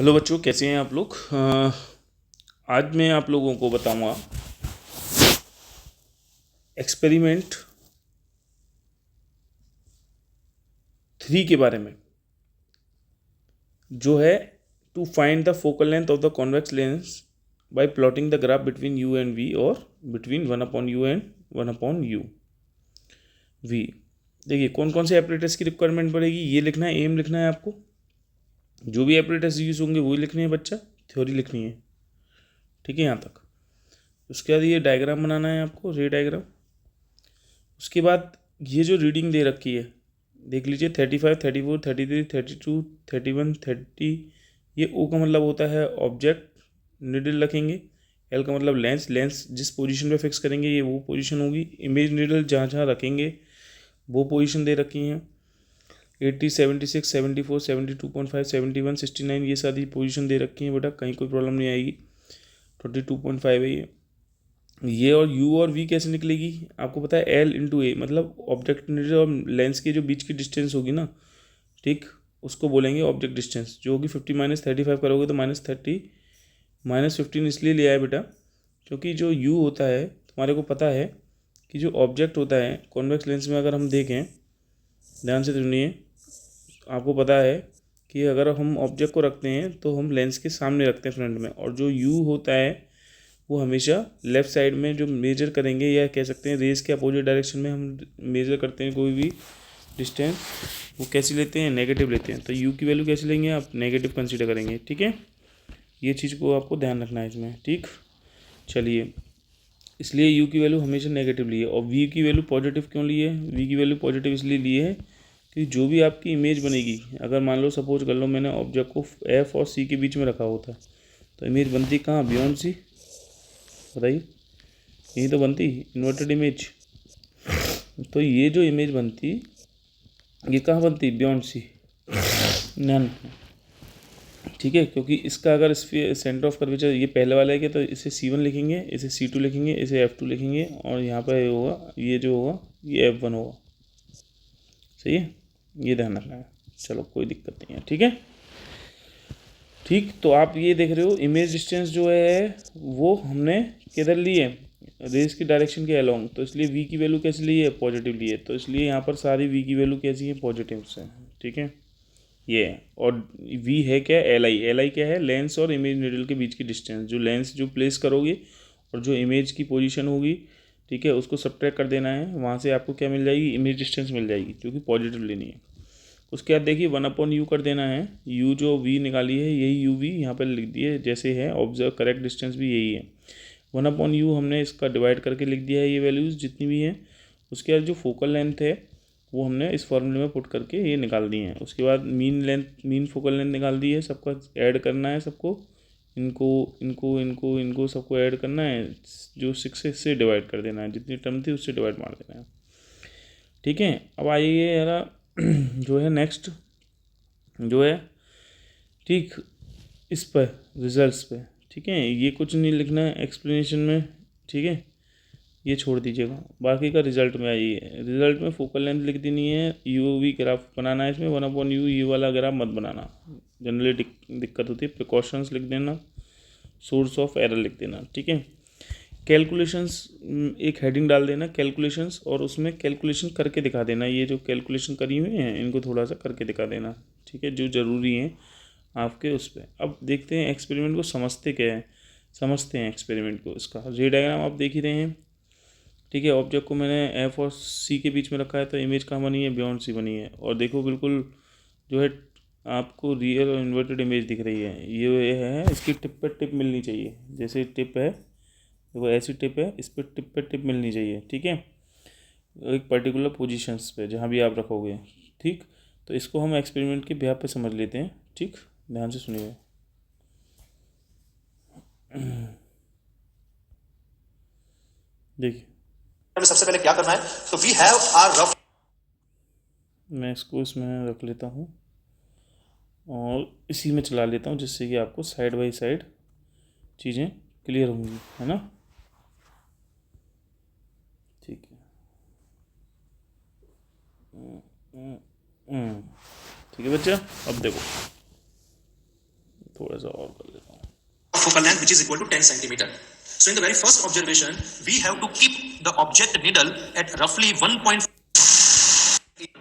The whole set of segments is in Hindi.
हेलो बच्चों, कैसे हैं आप लोग। आज मैं आप लोगों को बताऊंगा एक्सपेरिमेंट 3 के बारे में, जो है to find the focal length of the convex lens by plotting the graph between u and v और between 1/u and 1/u v. देखिए कौन कौन से एपरेटस की रिक्वायरमेंट पड़ेगी, ये लिखना है, एम लिखना है आपको। जो भी एपरेटस यूज होंगे वही लिखने हैं बच्चा, थ्योरी लिखनी है, ठीक है यहाँ तक। उसके बाद ये डायग्राम बनाना है आपको, रे डायग्राम। उसके बाद ये जो रीडिंग दे रखी है देख लीजिए, 35, 34, 33, 32, 31, 30। ये ओ का मतलब होता है ऑब्जेक्ट, निडल रखेंगे। एल का मतलब लेंस, लेंस जिस पोजीशन पे फिक्स करेंगे ये वो पोजीशन होगी। इमेज निडल जहाँ जहाँ रखेंगे वो पोजीशन दे रखी हैं। 80, 76, 74, 72.5, 71, 69 ये सारी पोजीशन दे रखी हैं बेटा, कहीं कोई प्रॉब्लम नहीं आएगी। 22.5 है ये। और यू और वी कैसे निकलेगी आपको पता है, एल इंटू ए, मतलब ऑब्जेक्ट और लेंस के जो बीच की डिस्टेंस होगी ना, ठीक, उसको बोलेंगे ऑब्जेक्ट डिस्टेंस, जो होगी 50 - 35 करोगे तो -30 -15 इसलिए लिया है बेटा, क्योंकि जो यू होता है तुम्हारे को पता है कि जो ऑब्जेक्ट होता है कॉन्वेक्स लेंस में, अगर हम देखें ध्यान से सुनिए, आपको पता है कि अगर हम ऑब्जेक्ट को रखते हैं तो हम लेंस के सामने रखते हैं फ्रंट में, और जो यू होता है वो हमेशा लेफ़्ट साइड में जो मेजर करेंगे, या कह सकते हैं रेस के अपोजिट डायरेक्शन में हम मेजर करते हैं कोई भी डिस्टेंस, वो कैसी लेते हैं, नेगेटिव लेते हैं। तो यू की वैल्यू कैसे लेंगे आप, नेगेटिव कंसीडर करेंगे, ठीक है। ये चीज़ को आपको ध्यान रखना है इसमें, ठीक। चलिए, इसलिए यू की वैल्यू हमेशा नेगेटिव ली है। और वी की वैल्यू पॉजिटिव क्यों ली है, वी की वैल्यू पॉजिटिव इसलिए ली है कि जो भी आपकी इमेज बनेगी, अगर मान लो सपोज कर लो मैंने ऑब्जेक्ट को एफ और सी के बीच में रखा होता, तो इमेज बनती कहाँ, बियॉन्ड सी, बताइए। यही तो बनती इन्वर्टेड इमेज। तो ये जो इमेज बनती ये कहाँ बनती, बियॉन्ड सी, नन, ठीक है। क्योंकि इसका अगर सेंटर ऑफ कर्वेचर ये पहले वाला है कि, तो इसे C1 लिखेंगे, इसे C2 लिखेंगे, इसे F2 लिखेंगे, और यहाँ पर होगा ये जो होगा ये F1 होगा, सही है। ये ध्यान रखना है, चलो कोई दिक्कत नहीं है, ठीक है। ठीक, तो आप ये देख रहे हो इमेज डिस्टेंस जो है वो हमने किधर ली है, रेस की डायरेक्शन के अलोंग, तो इसलिए वी की वैल्यू कैसी ली है, पॉजिटिव ली है। तो इसलिए यहाँ पर सारी वी की वैल्यू कैसी है, पॉजिटिव से, ठीक है। ये है, और वी है क्या, एल आई। एल आई क्या है, लेंस और इमेज निडल के बीच की डिस्टेंस, जो लेंस जो प्लेस करोगे और जो इमेज की पोजीशन होगी, ठीक है, उसको सब्ट्रैक्ट कर देना है, वहाँ से आपको क्या मिल जाएगी, इमेज डिस्टेंस मिल जाएगी, जो कि पॉजिटिव लेनी है। उसके बाद देखिए 1/u कर देना है, u जो v निकाली है यही u v यहाँ पर लिख दिए जैसे है, ऑब्जर्व करेक्ट डिस्टेंस भी यही है। 1/u हमने इसका डिवाइड करके लिख दिया है, ये वैल्यूज़ जितनी भी हैं। उसके बाद जो फोकल लेंथ है वो हमने इस फॉर्मूले में पुट करके ये निकाल दी है। उसके बाद mean length, mean focal length निकाल दी है, सबका ऐड करना है, सबको इनको इनको इनको इनको सबको ऐड करना है, जो 6 से डिवाइड कर देना है, जितनी टर्म थी उससे डिवाइड मार देना है, ठीक है। अब आइए यार जो है नेक्स्ट जो है, ठीक, इस पर रिजल्ट्स पे, ठीक है। ये कुछ नहीं लिखना है एक्सप्लेनेशन में, ठीक है, ये छोड़ दीजिएगा, बाकी का रिजल्ट में आइए। रिजल्ट में फोकल लेंथ लिख देनी है, यू वी ग्राफ बनाना है इसमें, 1/u ये वाला ग्राफ मत बनाना, जनरली दिक्कत होती है। प्रिकॉशंस लिख देना, सोर्स ऑफ एरर लिख देना, ठीक है। कैलकुलेशंस, एक हेडिंग डाल देना कैलकुलेशंस, और उसमें कैलकुलेशन करके दिखा देना, ये जो कैलकुलेशन करी हुई हैं इनको थोड़ा सा करके दिखा देना, ठीक है, जो ज़रूरी हैं आपके उस पर। अब देखते हैं एक्सपेरिमेंट को समझते क्या है, समझते हैं एक्सपेरिमेंट को। इसका रे डायग्राम आप देख ही रहे हैं, ठीक है। ऑब्जेक्ट को मैंने एफ और सी के बीच में रखा है, तो इमेज कहाँ बनी है, बियॉन्ड सी बनी है। और देखो बिल्कुल जो है आपको रियल और इन्वर्टेड इमेज दिख रही है, ये है, इसकी टिप पर टिप मिलनी चाहिए, जैसे टिप है देखो ऐसी टिप है, इस पर टिप पर टिप मिलनी चाहिए, ठीक है, एक पर्टिकुलर पोजीशंस पे जहाँ भी आप रखोगे, ठीक। तो इसको हम एक्सपेरिमेंट के बेहाव पे समझ लेते हैं, ठीक, ध्यान से सुनिए। देखिए सबसे पहले क्या करना है, तो वी हैव आर रफ, मैं इसको इसमें रख लेता हूँ और इसी में चला लेता हूँ, जिससे कि आपको साइड बाई साइड चीज़ें क्लियर होंगी, है ना, ठीक है। ठीक है बच्चा, अब देखो थोड़ा सा और कर लेता हूँ। focal length which is equal to 10 centimeter. So in the very first observation, we have to keep the object needle at roughly 1.8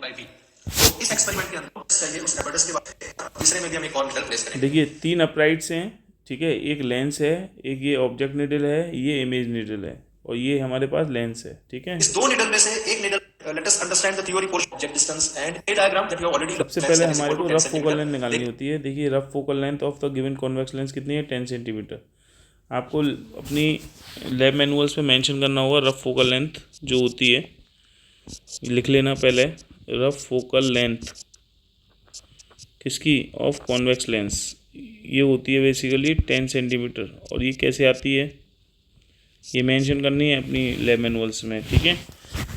by V. तो इस एक्सपेरिमेंट के अंदर चाहिए उस apparatus के बाद तीसरे में भी हम एक और needle प्लेस करेंगे। देखिए 3 अपराइट्स हैं, ठीक है, एक लेंस है, एक ये ऑब्जेक्ट निडल है, ये इमेज निडल है, और ये हमारे पास लेंस है, ठीक है। इस दो निडल में से एक needle let us understand the theory portion object distance and a diagram that we have already सबसे पहले हमारे को रफ फोकल लेंथ निकालनी होती है। देखिए rough focal length of the given convex lens कितनी है, 10 सेंटीमीटर। आपको अपनी लैब मैनुअल्स में मेंशन करना होगा रफ फोकल लेंथ जो होती है, लिख लेना पहले। रफ फोकल लेंथ किसकी, ऑफ कॉन्वेक्स लेंस, ये होती है बेसिकली 10 सेंटीमीटर। और ये कैसे आती है, ये मेंशन करनी है अपनी लैब मैनुअल्स में, ठीक है।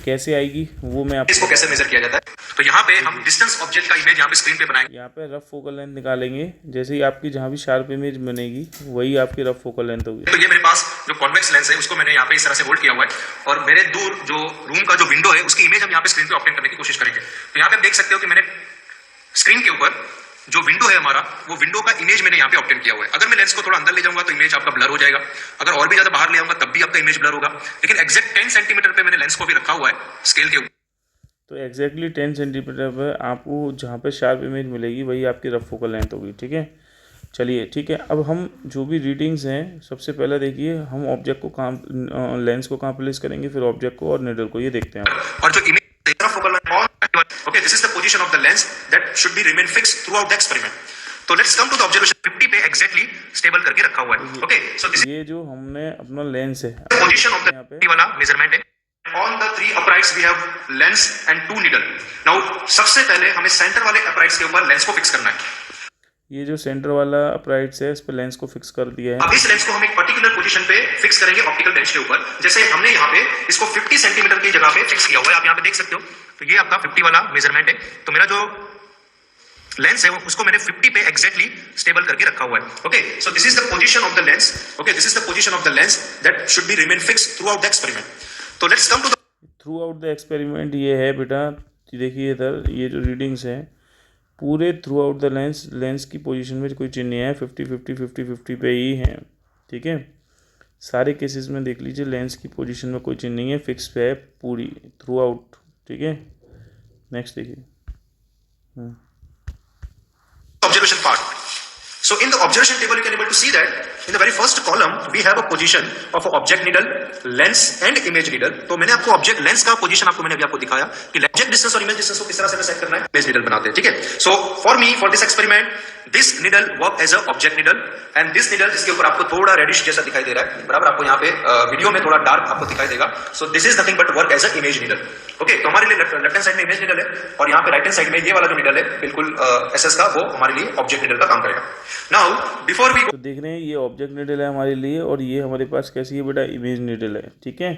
कैसे आएगी वो मैं आपको, इसको कैसे मेजर किया जाता है, तो यहाँ पे हम डिस्टेंस ऑब्जेक्ट का इमेज यहाँ पे स्क्रीन पे बनाएंगे। यहाँ पे रफ फोकल लेंथ निकालेंगे, जैसे ही आपकी जहाँ भी शार्प इमेज बनेगी वही आपकी रफ फोकल लेंथ होगी। तो ये मेरे पास जो कॉन्वेक्स लेंस है उसको मैंने यहाँ पे इस तरह से होल्ड किया हुआ है और मेरे दूर जो रूम का जो विंडो है उसकी इमेज हम यहाँ पे स्क्रीन पे ऑब्टेन करने की कोशिश करेंगे। तो यहाँ पे आप देख सकते हो कि मैंने स्क्रीन के ऊपर जो विंडो है हमारा, वो विंडो का इमेज मैंने यहाँ पे ऑब्टेन किया हुआ है। अगर मैं लेंस को थोड़ा अंदर ले जाऊंगा तो इमेज आपका ब्लर हो जाएगा, अगर और भी ज्यादा बाहर ले आऊंगा तब भी आपका इमेज ब्लर होगा। लेकिन एक्जैक्ट 10 सेंटीमीटर पे मैंने लेंस को भी रखा हुआ है स्केल के ऊपर। तो एग्जैक्टली 10 सेंटीमीटर पर आपको जहाँ पे शार्प इमेज मिलेगी वही आपकी रफ फोकल लेंथ होगी, ठीक है। चलिए ठीक है, अब हम जो भी रीडिंग्स हैं सबसे पहले देखिए हम ऑब्जेक्ट को कहाँ, लेंस को कहाँ प्लेस करेंगे, फिर ऑब्जेक्ट को और निडल को, ये देखते हैं। और जो image focal okay, this is the position of the lens that should be remain fixed throughout the experiment. तो let's come to the observation 50 पे एग्जैक्टली स्टेबल करके रखा हुआ है। ओके, सो दिस ये जो हमने अपना लेंस है, पोजीशन ऑफ द 50 वाला मेजरमेंट है। On the three uprights we have lens and two needle. Now सबसे पहले हमें सेंटर वाले uprights के ऊपर लेंस को फिक्स करना है। ये जो सेंटर वाला अपराइट्स है इस पर लेंस को फिक्स कर दिया है। अब इस लेंस को हम एक पर्टिकुलर पोजीशन पे फिक्स करेंगे ऑप्टिकल बेंच के ऊपर। जैसे हमने यहाँ पे इसको 50 सेंटीमीटर की जगह पे फिक्स किया हुआ है, आप यहाँ पे देख सकते हो। तो ये आपका 50 वाला मेजरमेंट है। तो मेरा जो लेंस है उसको मैंने 50 पे एग्जैक्टली स्टेबल करके रखा हुआ है। Okay, so this is the position of the lens. Okay, this is the position of the lens that should be remain fixed throughout the experiment. तो let's come to the throughout the experiment ये है बेटा, देखिए इधर ये जो रीडिंग्स हैं पूरे थ्रू आउट द लेंस की पोजीशन में कोई चेंज नहीं है, 50 पे ही है, ठीक है। सारे केसेस में देख लीजिए लेंस की पोजीशन में कोई चेंज नहीं है, फिक्स पे है पूरी थ्रू आउट, ठीक है। नेक्स्ट देखिए observation part. So in the observation table you can able to see that in the very first column we have a position of a object needle, lens and image needle. तो मैंने आपको ऑब्जेक्ट लेंस का पोजीशन आपको मैंने अभी आपको दिखाया कि ऑब्जेक्ट डिस्टेंस और इमेज डिस्टेंस को किस तरह से सेट करना है, इमेज नीडल बनाते हैं, ठीक है। So for me for this experiment this needle work as a object needle and this needle, जिसके ऊपर आपको थोड़ा रेडिश जैसा दिखाई दे रहा है, बराबर आपको यहाँ पे वीडियो में थोड़ा डार्क आपको दिखाई देगा। So this is nothing but work as a image needle. Okay, तो हमारे लिए लेफ्ट हैंड साइड में इमेज नीडल है और यहाँ पे राइट हैंड साइड में ये वाला जो नीडल है बिल्कुल एसएस का, वो हमारे लिए ऑब्जेक्ट नीडल का काम करेगा। नाउ बिफोर वी तो देख रहे हैं ये ऑब्जेक्ट निडल है हमारे लिए और ये हमारे पास कैसी है बेटा, इमेज निडल है, ठीक है।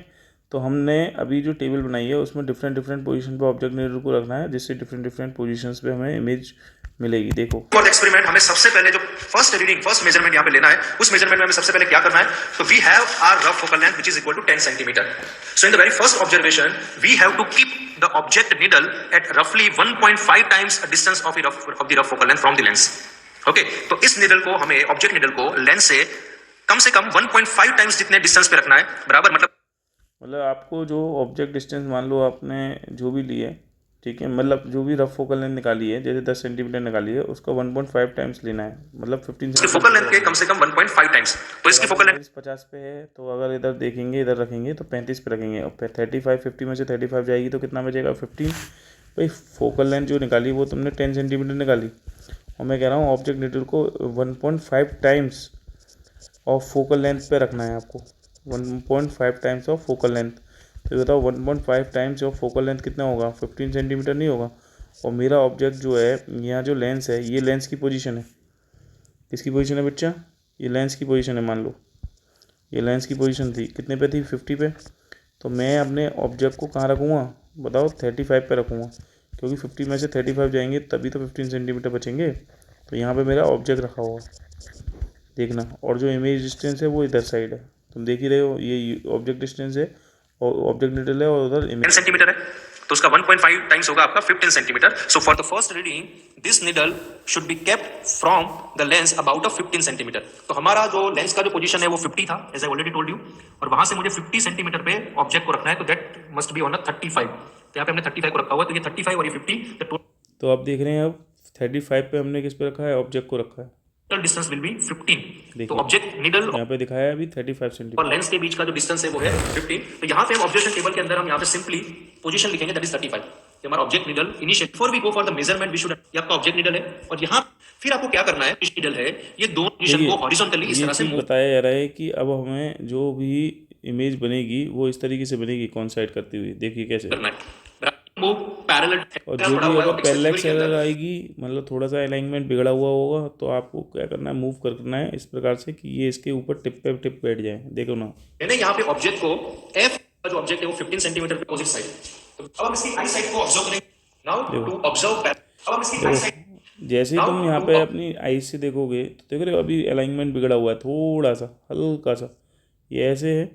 तो हमने अभी जो टेबल बनाई है उसमें डिफरेंट पोजीशन पे ऑब्जेक्ट निडल को रखना है, जिससे डिफरेंट पोजीशंस पे हमें इमेज मिलेगी। देखो एक्सपेरिमेंट हमें सबसे पहले जो फर्स्ट मेजरमेंट यहाँ पे लेना है, उस मेजरमेंट में हमें सबसे पहले क्या करना है, तो we have our rough focal length which is equal to 10 centimetre. So in the very first observation we have to keep the object needle at रफली 1.5 times distance of the rough focal length from the lens. Okay, तो इस नीडल को हमें, ऑब्जेक्ट नीडल को लेंस से कम 1.5 टाइम्स जितने डिस्टेंस पे रखना है, बराबर। मतलब आपको जो ऑब्जेक्ट डिस्टेंस मान लो आपने जो भी लिए, ठीक है, मतलब जो भी रफ फोकल लेंथ निकाली है, जैसे 10 सेंटीमीटर निकाली है उसको 1.5 टाइम्स लेना है, मतलब 15 फोकल लेंथ के कम से कम 1.5 टाइम्स। तो इसकी फोकल लेंथ 50 पे है, तो अगर इधर देखेंगे, इधर रखेंगे तो 35 पे रखेंगे, और 50 में से 35 जाएगी तो कितना बचेगा, 15। भाई फोकल लेंथ जो निकाली वो तुमने 10 सेंटीमीटर निकाली, और मैं कह रहा हूँ ऑब्जेक्ट नीडल को 1.5 टाइम्स ऑफ फोकल लेंथ पे रखना है आपको, 1.5 टाइम्स ऑफ फोकल लेंथ। तो बताओ 1.5 टाइम्स ऑफ फोकल लेंथ कितना होगा, 15 सेंटीमीटर नहीं होगा। और मेरा ऑब्जेक्ट जो है, यहाँ जो लेंस है, ये लेंस की पोजीशन है, किसकी पोजीशन है बच्चा, ये लेंस की पोजीशन है। मान लो ये लेंस की पोजीशन थी, कितने पे थी, 50 पे। तो मैं अपने ऑब्जेक्ट को कहाँ रखूँगा बताओ, 35 पे रखूँगा, क्योंकि 50 में से 35 जाएंगे तभी तो 15 सेंटीमीटर बचेंगे। तो यहाँ पे मेरा ऑब्जेक्ट रखा हुआ देखना, और जो इमेज डिस्टेंस है वो इधर साइड है, तुम देख ही रहे हो, ये ऑब्जेक्ट डिस्टेंस है और ऑब्जेक्ट नीडल है और उधर इमेज 10 सेंटीमीटर है। तो उसका 1.5 टाइम्स होगा आपका 15 centimetre. So for the first reading this needle should be kept from the lens about 15 centimetre. तो हमारा जो लेंस का जो पोजीशन है वो 50 था, as I already told you, और वहां से मुझे 50 सेंटीमीटर पे ऑब्जेक्ट को रखना है, तो दैट मस्ट बी ऑन 35. तो यहाँ पे हमने 35 को रखा हुआ है, तो ये 35 और ये 50, तो आप देख रहे हैं अब 35 पे हमने किस पे रखा है, ऑब्जेक्ट को रखा है. Total distance will be 15. तो देखिए ऑब्जेक्ट निडल यहाँ पे दिखाया है अभी 35 और सेंटीमीटर. लेंस के बीच का जो डिस्टेंस है वो है 15. तो यहाँ पे हम ऑब्जर्वेशन टेबल के अंदर हम यहाँ पे सिंपली पोजीशन लिखेंगे, दैट इज 35. ये हमारा object needle initial. Before we go for the measurement we should, ये आपका ऑब्जेक्ट निडल है, और यहाँ फिर आपको क्या करना है, निडल है, ये दो पोजीशन को हॉरिजॉन्टली इस तरह से मूव. बताया जा रहा है कि अब हमें जो भी इमेज बनेगी वो इस तरीके से बनेगी कॉन्साइड करती हुई. देखिए कैसे करना है, मूव पैरेलल. और जो भी अगर पैरेलल एरर आएगी, मतलब थोड़ा सा अलाइनमेंट बिगड़ा हुआ होगा, तो आपको क्या करना है, मूव करना है इस प्रकार से कि ये इसके ऊपर टिप पे टिप बैठ जाए. देखो ना, मैंने यहाँ पे ऑब्जेक्ट को एफ का जो ऑब्जेक्ट है वो 15 सेंटीमीटर पे अपोजिट साइड. तो अब हम इसकी आई साइड को ऑब्जर्व करेंगे. नाउ टू ऑब्जर्व, अब हम इसकी आई साइड, जैसे ही तुम यहाँ पे अपनी आई से देखोगे तो देख रहे हो अभी अलाइनमेंट बिगड़ा हुआ है थोड़ा सा, हल्का सा. ये ऐसे है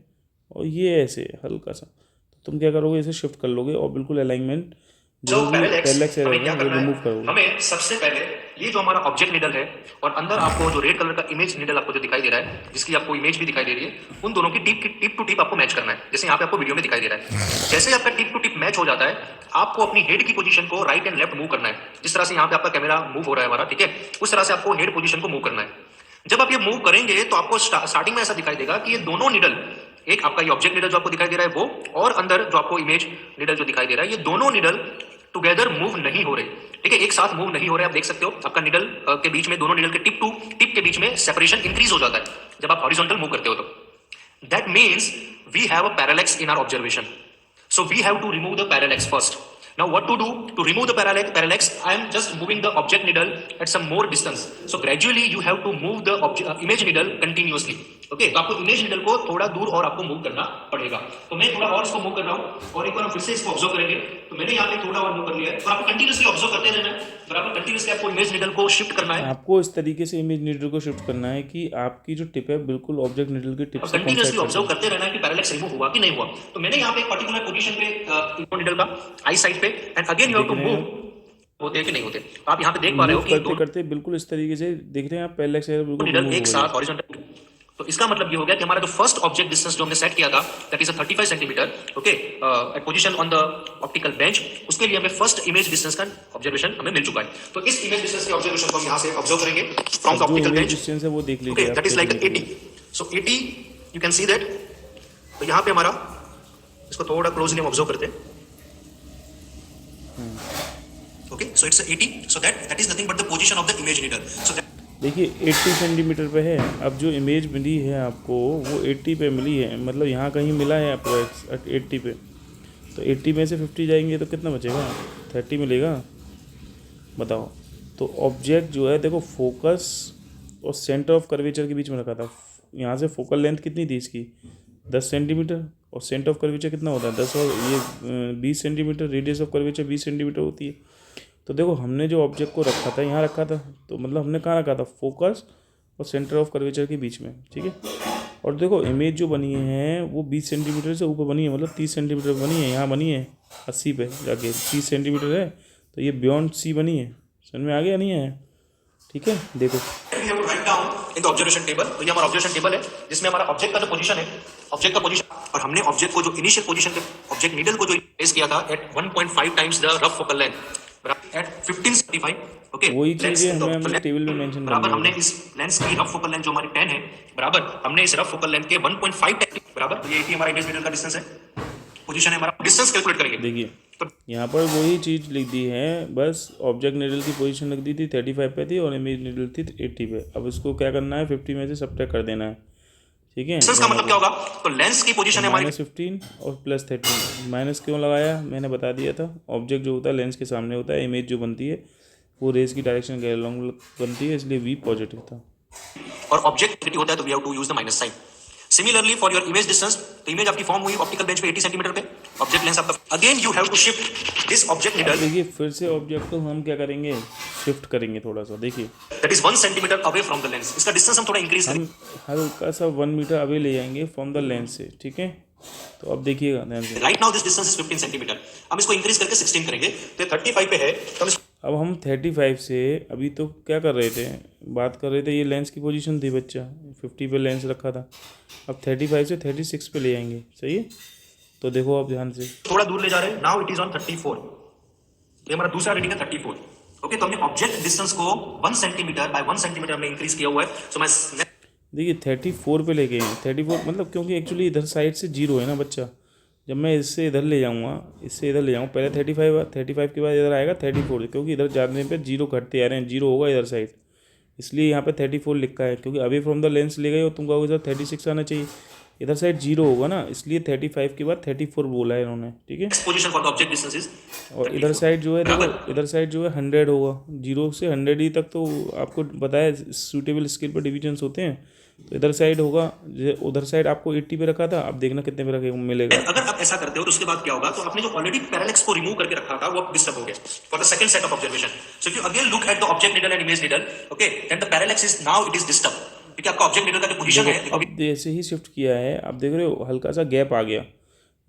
और ये ऐसे है हल्का सा. तो तुम क्या करोगे, इसे शिफ्ट कर लोगे और बिल्कुल अलाइनमेंट जो पैरेलैक्स एरर है वो रिमूव करोगे. हमें सबसे पहले ये जो हमारा ऑब्जेक्ट निडल है और अंदर आपको जो रेड कलर का इमेज निडल आपको जो दिखाई दे रहा है, जिसकी आपको इमेज भी दिखाई दे रही है, उन दोनों की टिप टू टिप आपको मैच करना है. जैसे यहाँ पे आपको वीडियो में दिखाई दे रहा है, जैसे आपका टिप टू टिप मैच हो जाता है, आपको अपनी हेड की पोजीशन को राइट एंड लेफ्ट मूव करना है. जिस तरह से यहाँ पे आपका कैमरा मूव हो रहा है हमारा, ठीक है, उस तरह से आपको हेड पोजीशन को मूव करना है. जब आप ये मूव करेंगे तो आपको स्टार्टिंग में ऐसा दिखाई देगा कि ये दोनों निडल, एक आपका ये ऑब्जेक्ट निडल जो आपको दिखाई दे रहा है वो, और अंदर जो आपको इमेज निडल जो दिखाई दे रहा है, ये दोनों निडल टुगेदर मूव नहीं हो रहे. ठीक है, एक साथ मूव नहीं हो रहे. आप देख सकते हो आपका निडल के बीच में, दोनों निडल के टिप टू टिप के बीच में सेपरेशन इंक्रीज हो जाता है जब आप हॉरिजॉन्टल मूव करते हो. तो that means we have a parallax in our observation. So we have to remove the parallax first. Now what to do to remove the parallax? I am just moving the object needle at some more distance. So gradually you have to move the image needle continuously. Okay, तो आपको इमेज निडल को थोड़ा दूर और आपको मूव करना पड़ेगा. तो मैं थोड़ा और इसको मूव कर रहा हूँ और एक बार हम फिर से इसको ऑब्जर्व करेंगे. तो मैंने यहाँ पे थोड़ा और मूव कर लिया है और आपको कंटिन्यूअसली ऑब्जर्व करते रहना है. बराबर कंटिन्यूअसली आपको इमेज निडल को शिफ्ट करना है. आपको इस तरीके से इमेज निडल को शिफ्ट करना है कि आपकी जो टिप है बिल्कुल ऑब्जेक्ट निडल की टिप से कंटिन्यूअसली ऑब्जर्व करते रहना है कि पैरेलैक्स रिमूव हुआ कि नहीं हुआ. तो मैंने यहाँ पे एक पर्टिकुलर पोजीशन पे इमेज निडल का आई साइड पे, and again you have to move. होते कि नहीं होते, आप यहाँ पे देख पा रहे हो कि करते करते बिल्कुल इस तरीके से देख रहे हैं आप, पैरेलैक्स एरर बिल्कुल निडल एक साथ हॉरिजॉन्टल. तो इसका मतलब ये हो गया कि हमारा जो फर्स्ट ऑब्जेक्ट डिस्टेंस जो हमने सेट किया था, that is 35 centimetre, okay, at position on the optical bench, उसके लिए हमें फर्स्ट इमेज डिस्टेंस का ऑब्जर्वेशन हमें मिल चुका है. तो इस इमेज डिस्टेंस के ऑब्जर्वेशन को हम यहाँ से ऑब्जर्व करेंगे from the optical bench. Distance है वो देख लीजिए, that is like 80. So 80 you can see that. तो यहाँ पे हमारा, इसको थोड़ा क्लोजली हम ऑब्जर्व करते हैं. Okay, so it's 80. So that is nothing but the position of the image needle. So देखिए 80 सेंटीमीटर पे है. अब जो इमेज मिली है आपको वो 80 पे मिली है, मतलब यहाँ कहीं मिला है अप्रोक्स 80 पे. तो 80 में से 50 जाएंगे तो कितना बचेगा, 30 मिलेगा. बताओ. तो ऑब्जेक्ट जो है देखो, फोकस और सेंटर ऑफ कर्वेचर के बीच में रखा था. यहाँ से फोकल लेंथ कितनी थी इसकी, 10 सेंटीमीटर, और सेंटर ऑफ कर्वेचर कितना होता है 10, और ये 20 centimetre. Radius of curvature 20 centimetre होती है. तो देखो हमने जो ऑब्जेक्ट को रखा था यहाँ रखा था, तो मतलब हमने कहाँ रखा था, फोकस और सेंटर ऑफ कर्वेचर के बीच में. ठीक है, और देखो इमेज जो बनी है वो 20 सेंटीमीटर से ऊपर बनी है, मतलब 30 सेंटीमीटर बनी है. यहाँ बनी है 80 पे जाके 30 सेंटीमीटर है, तो ये बियॉन्ड सी बनी है. समझ में आ गया नहीं है. ठीक है, देखो इन द ऑब्जर्वेशन टेबल. तो ये हमारा ऑब्जर्वेशन टेबल है जिसमें हमारा ऑब्जेक्ट का जो पोजीशन है, ऑब्जेक्ट का पोजीशन, और हमने ऑब्जेक्ट को जो इनिशियल पोजीशन पे ऑब्जेक्ट नीडल को जो प्लेस किया था at 1.5 times the rough focal length at 1575. Okay, वही चीज़ है हमें टेबल में मेंशन करना है. बराबर हमने इस लेंस की रफ फोकल लेंथ जो हमारी 10 है, बराबर हमने इस रफ फोकल लेंथ के 1.5 टाइम, बराबर, तो ये हमारा इमेज नीडल का डिस्टेंस है, पोजीशन है हमारा. डिस्टेंस कैलकुलेट करेंगे. देखिए यहाँ पर वही चीज़ लिख दी है, बस ऑब्जेक्ट निडल की पोजीशन लिख दी थी 35 पे थी और इमेज निडल थी 80 पे. अब इसको क्या करना है, 50 में से सब्ट्रैक्ट कर देना है. ठीक है, डिस्टेंस का मतलब क्या होगा, तो लेंस की पोजीशन है हमारी -15 और +13. माइनस क्यों लगाया मैंने बता दिया था. ऑब्जेक्ट जो होता है लेंस के सामने होता है, इमेज जो बनती है वो रेज की डायरेक्शन के अलॉन्ग बनती है, इसलिए वी पॉजिटिव था. और ऑब्जेक्ट होता है तो we have to use the minus sign. Similarly for your image distance, तो इमेज आपकी फॉर्म हुई ऑप्टिकल बेंच पे 80 सेंटीमीटर पे, ऑब्जेक्ट लेंस आपका. Again you have to shift this object needle. देखिए फिर से ऑब्जेक्ट को हम क्या करेंगे, शिफ्ट करेंगे थोड़ा सा. देखिए that is 1 centimetre away from the lens. इसका डिस्टेंस हम थोड़ा इंक्रीज करेंगे, हम हल्का सा 1 मीटर अवे ले जाएंगे फ्रॉम द लेंस से. ठीक है, तो अब देखिएगा ध्यान से, right now this distance is 15 centimetre, हम इसको इंक्रीज करके 16 करेंगे तो 35 पे है, तो हम अब हम 35 से अभी तो क्या कर रहे थे, बात कर रहे थे, ये लेंस की पोजीशन थी बच्चा, 50 पे लेंस रखा था, अब 35 से 36 पे ले आएंगे, सही है। तो देखो आप ध्यान से, थोड़ा दूर ले जा रहे हैं, नाउ इट इज ऑन 34, ये हमारा दूसरा रीडिंग है 34। ओके, तो हमने ऑब्जेक्ट डिस्टेंस को 1 सेंटीमीटर बाय 1 सेंटीमीटर हमने इंक्रीज किया हुआ है। सो मैं देखिए 34 पे लेके हैं, 34 मतलब क्योंकि एक्चुअली इधर साइड से जीरो है ना बच्चा, जब मैं इससे इधर ले जाऊँगा, इससे इधर ले जाऊँ, पहले 35 के बाद इधर आएगा 34, क्योंकि इधर जाने पे जीरो घटते आ रहे हैं, जीरो होगा इधर साइड, इसलिए यहाँ पे 34 लिखा है, क्योंकि अभी फ्रॉम द लेंस ले गए हो तुम कहोगे इधर 36 आना चाहिए, इधर साइड जीरो होगा ना, इसलिए 35 के बाद 34 बोला है इन्होंने, ठीक है। Position for the object distance is, और इधर साइड जो है देखो, इधर साइड जो है 100 होगा, 0 से 100 ही तक तो आपको बताया सूटेबल स्केल पर डिविजन्स होते हैं, तो इधर साइड होगा, उधर साइड आपको 80 पे रखा था, अब देखना कितने पे रखे मिलेगा। अगर आप ऐसा करते हो तो उसके बाद क्या होगा, तो आपने जो ऑलरेडी पैरेलैक्स को रिमूव करके रखा था वो डिस्टर्ब हो गया for the second set of observation. So if you again look at the object needle and image needle, okay, then the parallax is now it is disturb, क्योंकि आपका ऑब्जेक्ट नीडल का जो पोजीशन है, अब जैसे ही शिफ्ट किया है, अब देख रहे हो हल्का सा गैप आ गया,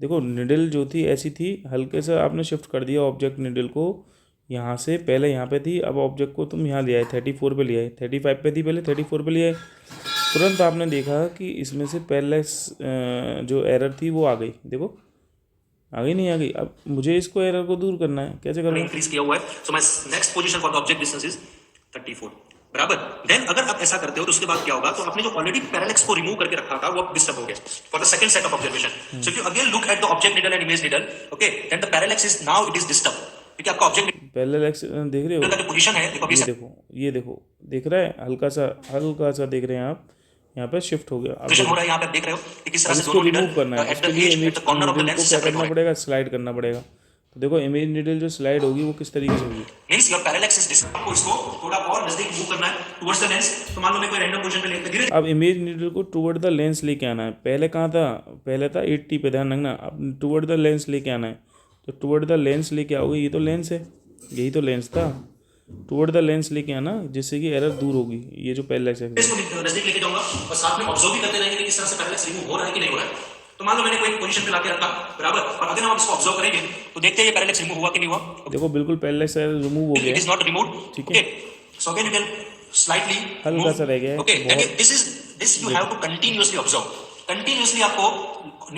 देखो निडल जो थी ऐसी थी, हल्के से आपने शिफ्ट कर दिया ऑब्जेक्ट निडल को, यहाँ से पहले यहाँ पे थी, अब ऑब्जेक्ट को तुम यहाँ ले आए 34 पे ले आए, 35 पे थी पहले 34 पे ले आए, तुरंत आपने देखा कि इसमें से पैरेलैक्स जो एरर थी वो आ गई, देखो आ गई, नहीं आ गई। अब मुझे इसको एरर को दूर करना है, कैसे करूँगा, इंक्रीज किया हुआ है। So my next position for the object distance is 34, बराबर। देन अगर आप ऐसा करते हो तो उसके बाद क्या होगा, तो आपने जो ऑलरेडी पैरेलैक्स को रिमूव करके रखा था वो डिस्टर्ब हो गया for the second set of observation. So if you again look at the object needle and image needle, okay, then the parallax is now it is disturb, क्योंकि आपका ऑब्जेक्ट पैरेलैक्स देख रहे हो, जो पोजीशन है, देखो ये देखो, ये देखो, दिख रहा है हल्का सा देख रहे हैं आप, यहाँ पे शिफ्ट हो गया, अब हो रहा है, यहाँ पे आप देख रहे हो कि किस तरह से इसको दोनों रिमूव नीडल करना है, एट इसके द लिए as image at the corner of the needle lens को क्या सेपरेट करना हो पड़ेगा, स्लाइड करना पड़ेगा। तो देखो इमेज नीडल जो स्लाइड होगी वो किस तरीके से होगी, means your parallax is disturb, आपको इसको थोड़ा और नजदीक मूव करना है टुवर्ड्स द लेंस। तो मान लो मैं कोई रैंडम पोजीशन पे लेके धीरे, अब इमेज नीडल को टुवर्ड द लेंस लेके आना है, पहले कहाँ था, पहले था 80 पे, ध्यान रखना, अब टुवर्ड द लेंस लेके आना है, तो टुवर्ड द लेंस लेके आओगे, ये तो लेंस है, यही तो लेंस था, टुवर्ड द लेंस लेके आना, जिससे कि एरर दूर होगी, ये जो पैरेलैक्स है। इसको नजदीक लेके जाऊंगा और साथ में ऑब्जर्व भी करते रहेंगे कि किस तरह से पैरेलैक्स रिमूव हो रहा है कि नहीं हो रहा है। तो मान लो मैंने कोई पोजीशन पे लाके रखा, बराबर, और अगर हम इसको ऑब्जर्व करेंगे तो देखते हैं ये पैरेलैक्स रिमूव हुआ कि नहीं हुआ। देखो बिल्कुल पैरेलैक्स रिमूव हो गया, इट इज नॉट रिमूव्ड, ठीक है, so again you can slightly हल्का सा रह गया है, okay, this you have to continuously observe, continuously आपको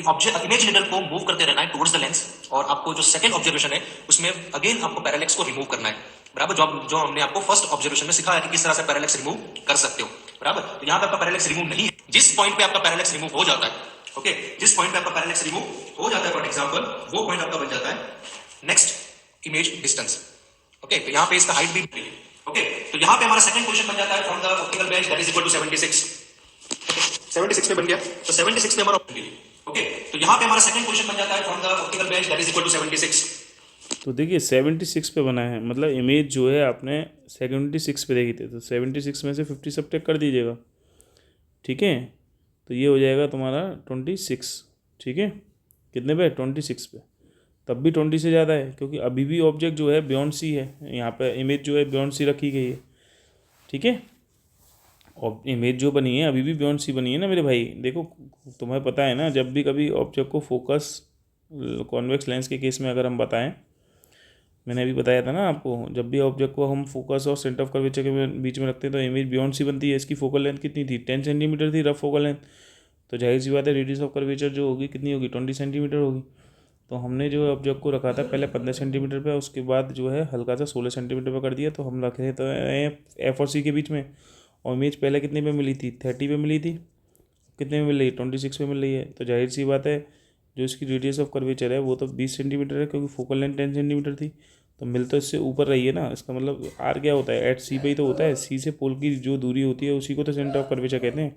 ऑब्जेक्ट इमेज नीडल को मूव करते रहना है टुवर्ड्स द लेंस, और आपको जो सेकंड ऑब्जर्वेशन है उसमें अगेन आपको पैरेलैक्स को रिमूव करना है, बराबर, जो हमने आपको फर्स्ट ऑब्जर्वेशन में सिखाया कि किस तरह से पैरेलैक्स रिमूव कर सकते हो, बराबर। तो यहाँ पे आपका पैरेलैक्स रिमूव नहीं है, जिस पॉइंट पे आपका पैरेलैक्स रिमूव हो जाता है, ओके, जिस पॉइंट पे आपका पैरेलैक्स रिमूव हो जाता है, फॉर एग्जांपल वो पॉइंट आपका बन जाता है नेक्स्ट इमेज डिस्टेंस, ओके, तो यहाँ पे इसका हाइट भी, ओके, तो यहाँ पे हमारा सेकंड क्वेश्चन बन जाता है from the optical bench that is equal to 76, 76 पे बन गया, तो 76 पे हमारा, ओके, तो यहाँ पे हमारा सेकंड क्वेश्चन बन जाता है from the optical bench that is equal to 76। तो देखिए 76 पे बना है, मतलब इमेज जो है आपने 76 पे देखी थी, तो 76 में से 50 सब्ट्रैक्ट कर दीजिएगा, ठीक है, तो ये हो जाएगा तुम्हारा 26, ठीक है, कितने पे, 26 पे, तब भी 20 से ज़्यादा है, क्योंकि अभी भी ऑब्जेक्ट जो है बियॉन्ड सी है, यहाँ पे इमेज जो है बियॉन्ड सी रखी गई है, ठीक है, और इमेज जो बनी है अभी भी बियॉन्ड सी बनी है ना मेरे भाई। देखो तुम्हें पता है ना, जब भी कभी ऑब्जेक्ट को फोकस कॉन्वेक्स लेंस के केस में अगर हम बताएं, मैंने अभी बताया था ना आपको, जब भी ऑब्जेक्ट को हम फोकस और सेंटर ऑफ कर्वेचर के बीच में रखते हैं तो इमेज बियॉन्ड सी बनती है। इसकी फोकल लेंथ कितनी थी, 10 सेंटीमीटर थी रफ फोकल लेंथ, तो जाहिर सी बात है रेडियस ऑफ कर्वेचर जो होगी कितनी होगी, 20 सेंटीमीटर होगी। तो हमने जो ऑब्जेक्ट को रखा था पहले 15 सेंटीमीटर पे, उसके बाद जो है हल्का सा 16 सेंटीमीटर पर कर दिया, तो हम रखे तो एफ और सी के बीच में, और इमेज पहले कितने पे मिली थी, 30 पे मिली थी, कितने में मिल रही है, 26 पे मिल रही है। तो जाहिर सी बात है जो इसकी रेडियस ऑफ कर्वेचर है वो तो 20 सेंटीमीटर है, क्योंकि फोकल लेंथ 10 सेंटीमीटर थी, तो मिल तो इससे ऊपर रही है ना। इसका मतलब आर क्या होता है, एट सी पे ही तो होता है, सी से पोल की जो दूरी होती है उसी को तो सेंटर ऑफ कर्वेचर कहते हैं,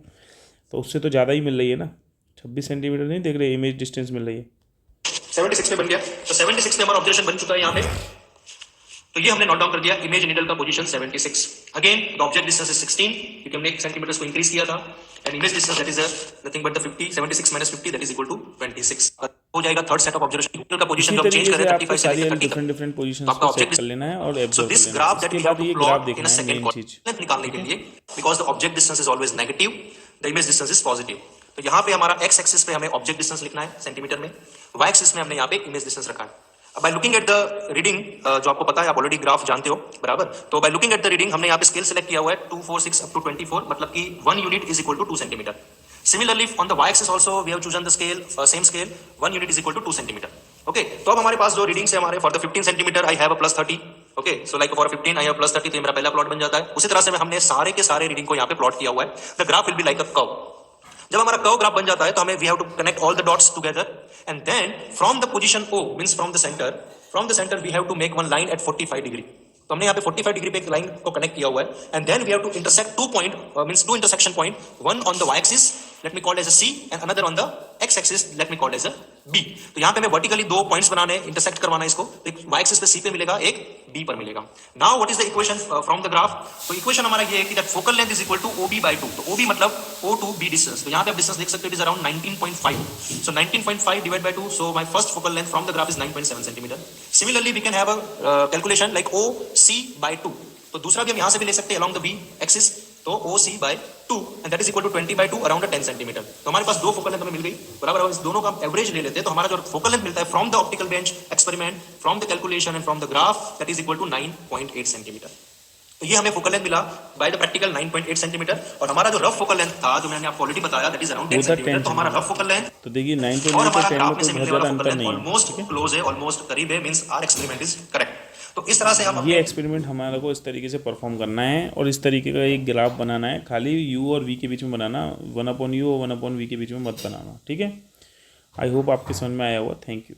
तो उससे तो ज़्यादा ही मिल रही है ना, 26 सेंटीमीटर नहीं देख रहे, इमेज डिस्टेंस मिल रही है। 76 पे बन गया, तो 76 पे हमारा ऑब्जर्वेशन बन चुका है यहाँ पे, तो ये हमने नोट डाउन कर दिया, इमेज नीडल का position 76, again the object distance is 16, क्योंकि हमने 1 सेंटीमीटर को इंक्रीज किया था, and image distance that is nothing but the 50, 76 minus 50 that is equal to 26, हो जाएगा third set of observation. Needle का पोजीशन जब चेंज करें 35 से लेकर 30 डिफरेंट पोजीशंस को सेट कर लेना है और एब्जॉर्ब कर लेना है। इसके बाद ये ग्राफ देखना है मेन चीज निकालने के लिए, because the object distance is always negative, the image distance is positive. तो यहाँ पे हमारा एक्स एक्सिस पे हमें ऑब्जेक्ट डिस्टेंस लिखना है सेंटीमीटर में, वाई एक्सिस में हमने यहाँ पे इमेज डिस्टेंस रखा है। अब by looking at the reading, जो आपको पता है, आप ऑलरेडी ग्राफ जानते हो बराबर, तो by looking at the reading हमने यहाँ पे स्केल सेलेक्ट किया हुआ है 246 अप टू 24, मतलब कि 1 unit is equal to 2 centimetre. Similarly, on the y-axis also we have chosen the scale, same scale, 1 unit is equal to 2 centimeter. Okay, तो अब हमारे पास जो रीडिंग्स है हमारे, for the 15 centimeter I have a plus 30. Okay, so like for 15 I have plus 30, तो ये मेरा पहला प्लॉट बन जाता है। उसी तरह से हमने सारे के सारे रीडिंग को यहाँ पे प्लॉट किया हुआ है। The graph will be like a curve. जब हमारा कर्व ग्राफ बन जाता है तो हमें we have to connect all the dots together and then from the position O, means from the center we have to make one line at 45 degree. तो हमने यहाँ पे 45 डिग्री पे एक लाइन को कनेक्ट किया हुआ है and then we have to intersect two point, means two intersection point, one on the Y axis let me call as a C and another on the X axis let me call as a B. तो यहाँ पे हमें वर्टिकली दो पॉइंट्स बनाने, इंटरसेक्ट करवाना इसको, एक वाई एक्सिस पे सी पे मिलेगा, एक बी पर मिलेगा। Now what is the equation from the graph? तो इक्वेशन हमारा ये है कि that focal length is equal to OB by 2। तो OB मतलब O to B डिस्टेंस, तो यहाँ पे आप डिस्टेंस देख सकते हो, it is around 19.5। So 19.5 divide by 2, so my first focal length from the graph is 9.7 centimetre. Similarly we can have a calculation like OC by 2, तो दूसरा भी हम यहाँ से भी ले सकते हैं along the B axis, तो OC by 2 and that is equal to 20 by 2 around 10 centimetre. तो हमारे पास दो फोकल लेंथ हमें मिल गई बराबर। अब इस दोनों का एवरेज ले लेते हैं तो हमारा जो फोकल लेंथ मिलता है from the optical bench experiment, from the calculation and from the graph, that is equal to 9.8 centimetre. तो ये हमें फोकल लेंथ मिला बाय द प्रैक्टिकल 9.8 सेंटीमीटर, और हमारा जो रफ फोकल लेंथ था जो मैंने आपको ऑलरेडी बताया दैट इज अराउंड 10 सेंटीमीटर। तो हमारा रफ फोकल लेंथ तो देखिए 9.8 और और हमारा 10 ग्राफ में में से तो मिलने बहुत वाला ज़्यादा फोकल अंतर लेंथ नहीं है। ऑलमोस्ट क्लोज है, ऑलमोस्ट करीब है, means our experiment is correct. तो इस तरह से हम ये एक्सपेरिमेंट हमारे को इस तरीके से परफॉर्म करना है और इस तरीके का एक ग्राफ बनाना है, खाली u और v के बीच में बनाना, 1/u और 1/v के बीच में मत बनाना, ठीक है। आई होप आपके समझ में आया हुआ। Thank you.